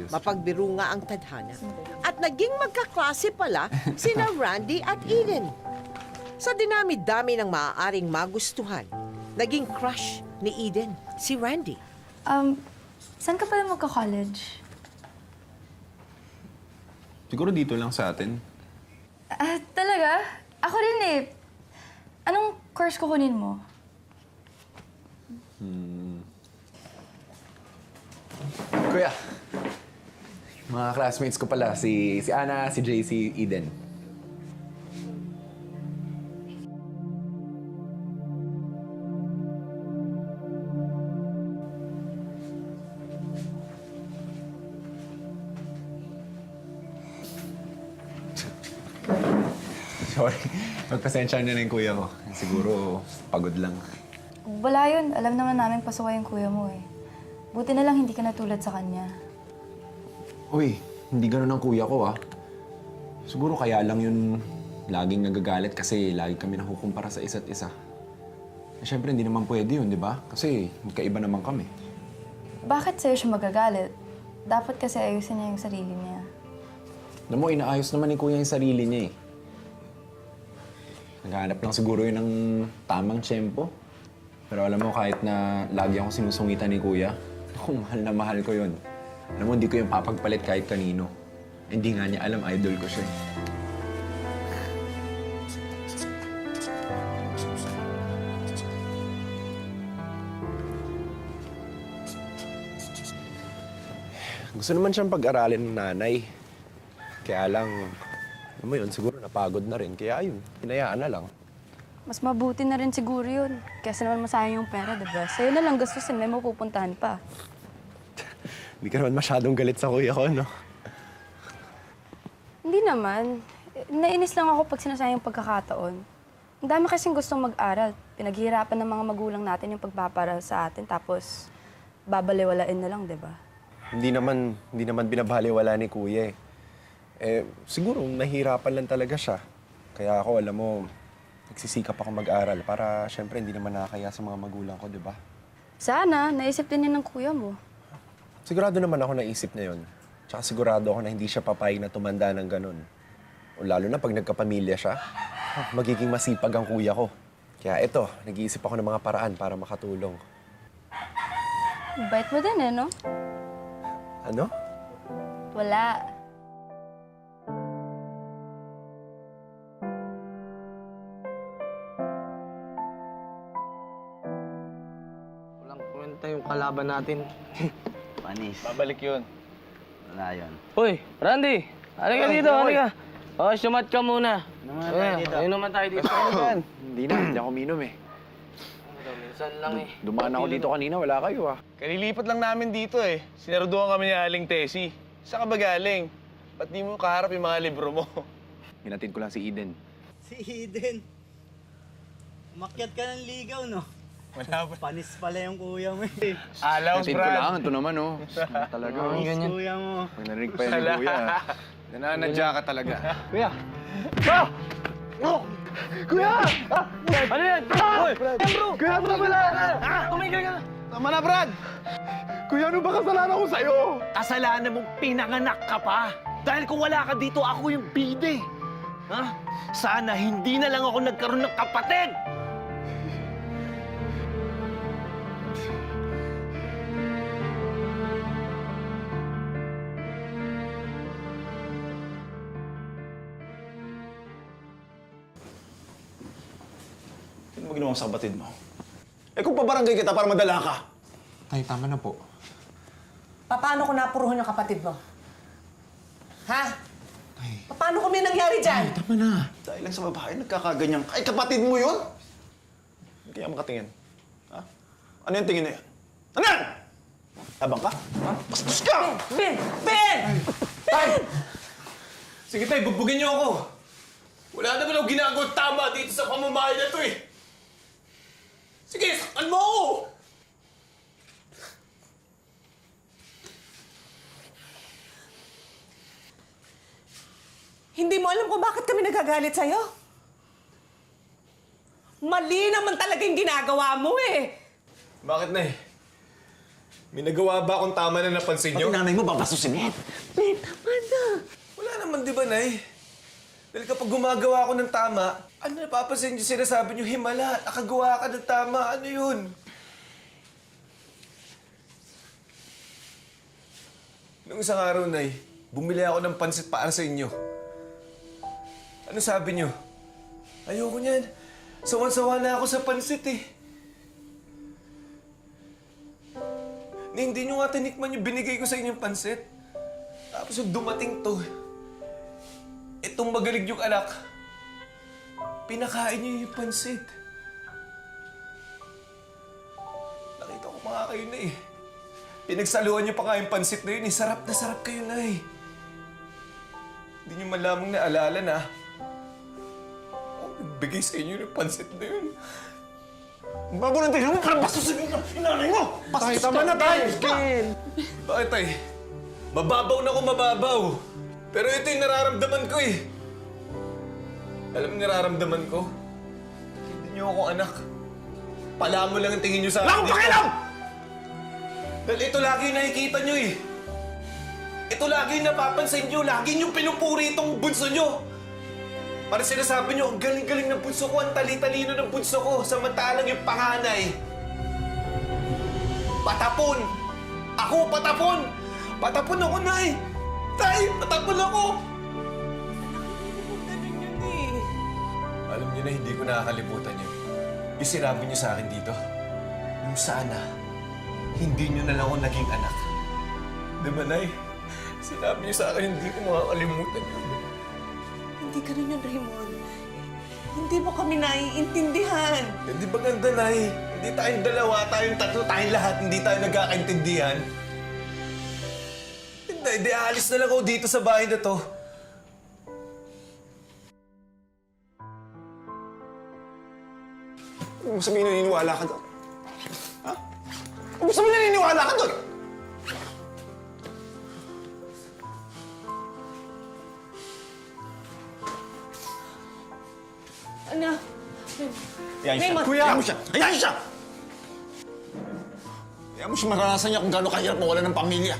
Mapagbiro nga ang tadhana. At naging magkaklase pala sina Randy at Eden. Sa dinami-dami ng maaaring magustuhan, naging crush ni Eden si Randy. Saan ka pala magka-college? Siguro dito lang sa atin. Talaga? Ako rin eh. Anong course kukunin mo? Kuya, mga classmates ko pala, si Ana, si Jay, si Eden. Sorry, magpasensya na yung kuya ko. Siguro pagod lang. Wala yun. Alam naman namin pasuwa yung kuya mo eh. Buti na lang hindi ka natulad sa kanya. Uy, hindi ganun ang kuya ko Siguro kaya lang yun laging nagagalit kasi lagi kami nakukumpara sa isa't isa. Siyempre, hindi naman pwede yun, di ba? Kasi magkaiba naman kami. Bakit sa'yo siya magagalit? Dapat kasi ayusin niya yung sarili niya. Alam mo, inaayos naman ni kuya yung sarili niya eh. Naghahanap lang siguro yun ng tamang tiyempo. Pero alam mo, kahit na lagi ako sinusungitan ni kuya, mahal na mahal ko yun. Alam mo, hindi ko yung papagpalit kahit kanino. Hindi nga niya alam, idol ko siya. Gusto naman siyang pag-aralin ng nanay. Kaya lang, alam mo yun, siguro napagod na rin. Kaya ayun, hinayaan na lang. Mas mabuti na rin siguro yun. Kasi naman masayang yung pera, diba? Sa'yo na lang gastusin, may mapupuntahan pa. Hindi ka naman masyadong galit sa kuya ko, no? Hindi naman. Nainis lang ako pag sinasayang yung pagkakataon. Ang dami kasing gustong mag-aral. Pinaghihirapan ng mga magulang natin yung pagpaparal sa atin, tapos babaliwalain na lang, diba? Hindi naman binabaliwala ni kuya siguro nahihirapan lang talaga siya. Kaya ako, alam mo, nagsisikap ako mag-aral para syempre hindi naman nakakaya sa mga magulang ko, di ba? Sana, naisip din yan ng kuya mo. Sigurado naman ako naisip na yun. Tsaka sigurado ako na hindi siya papayag na tumanda ng ganun. O lalo na pag nagkapamilya siya, magiging masipag ang kuya ko. Kaya eto, nag-iisip ako ng mga paraan para makatulong. Bait mo din eh, no? Ano? Wala. Walang kwenta yung kalaban natin. Panis. Babalik yun. Wala yun. Hoy, Randy! Halika dito, halika. Oh, sumat ka muna. Naman tayo dito. Ayun naman tayo dito. Hindi na, hindi ako minom Minsan lang eh. Dumaan ako dito kanina, wala kayo Kalilipat lang namin dito eh. Sinarduhan kami ni Aling Tessie. Saan ka ba galing? Ba't di mo kaharap yung mga libro mo? Hinatid ko lang si Eden. Si Eden. Umakyat ka ng ligaw, no? Wala pa. Panis pala yung kuya mo eh. Alaws, Hinatid ko lang, Brad. ito naman talaga. Panis kuya mo. Pag narinig pa yan ni kuya. Nananadya ka talaga. Kuya! Ah! Oh! Kuya! Ah! Ano yan? Hoy! Bro! Kuya, tama na! Tumigil ka na! Tama na, Brad! Kuya, ano ba kasalanan ko sa'yo? Kasalanan mong pinanganak ka pa. Dahil kung wala ka dito, ako yung bide. Ha? Sana hindi na lang ako nagkaroon ng kapatid! Ano mo ginawa sa kapatid mo? Kung pabarangay kita para madala ka. Tay, tama na po. Paano ko napuruhan yung kapatid mo? Ha? Tay. Paano kung may nangyari dyan? Tama na. Dahil lang sa babae, nagkakaganyan ka. Ay, kapatid mo yun? Hindi kaya makatingin. Ha? Ano yung tingin na yan? Ano yan? Tabang ka? Ha? Bastos ka! Ben! Ben! Tay! Sige, Tay, bugbugin niyo ako. Wala naman ako ginagawa tama dito sa pamamahay na to eh. Sige, saktan mo ako! Hindi mo alam kung bakit kami nagagalit sa'yo? Mali naman talaga yung ginagawa mo eh. Bakit na eh? May nagawa ba akong tama na napansin Pati nyo? nanay mo, babasusin mo. Wala naman, di ba, Nay? Dahil kapag gumagawa ako ng tama, ano napapansin nyo sinasabi nyo, himala, nakagawa ka ng tama, ano yun? Nung isang araw, Nay, bumili ako ng pansit para sa inyo. Ano sabi nyo? Ayoko niyan. Sawan-sawa na ako sa pansit eh. Hindi nyo nga tinikman yung binigay ko sa inyong pansit. Tapos yung dumating to, itong magaling yung anak, pinakain niyo yung pansit. Nakita ko pa nga kayo na eh. Pinagsaluhan niyo pa nga yung pansit na yun eh. Sarap na sarap kayo na eh. Hindi niyo man lamang naalala na ako nagbigay sa inyo yung pansit na yun. Bago ng tingnan mo, parang basusin mo yung nanay mo! Tay, tama na, Tay! Bakit tay? Mababaw na ako mababaw. Pero ito yung nararamdaman ko eh. Alam mo nararamdaman ko? Hindi niyo ako anak. Pala mo lang ang tingin niyo sa akin. Wala akong pakialam! Dahil ito lagi yung nakikita niyo eh. Ito lagi yung napapansin niyo. Lagi niyong pinupuri itong bunso niyo. Para sinasabi niyo, ang galing-galing ng bunso ko, ang tali-talino ng bunso ko. Samantalang yung panganay. Patapon! Ako, patapon! Patapon ako, Nay! Tay, patapon ako! Ganun yun eh. Alam niyo na hindi ko nakakalimutan yun. Yung sinabi niyo sa akin dito, yung sana, hindi niyo na lang ako naging anak. Di ba, Nay? Sinabi niyo sa akin, hindi ko makakalimutan yun. Hindi ganun yun, Raymond. Hindi mo kami naiintindihan. Hindi ba ganda, Nay? Hindi tayong dalawa, tayong tatlo, tayong lahat, hindi tayo nagkakaintindihan. Hindi, alis na lang ako dito sa bahay na to. Huwag mo sabihin naniniwala ka doon. Ha? Huwag mo sabihin naniniwala ka doon! Ano? Hayaan siya. Raymond! Hayaan mo siya! Hayaan siya! Hayaan mo siya maranasan niya kung gaano kahirap mawala ng pamilya.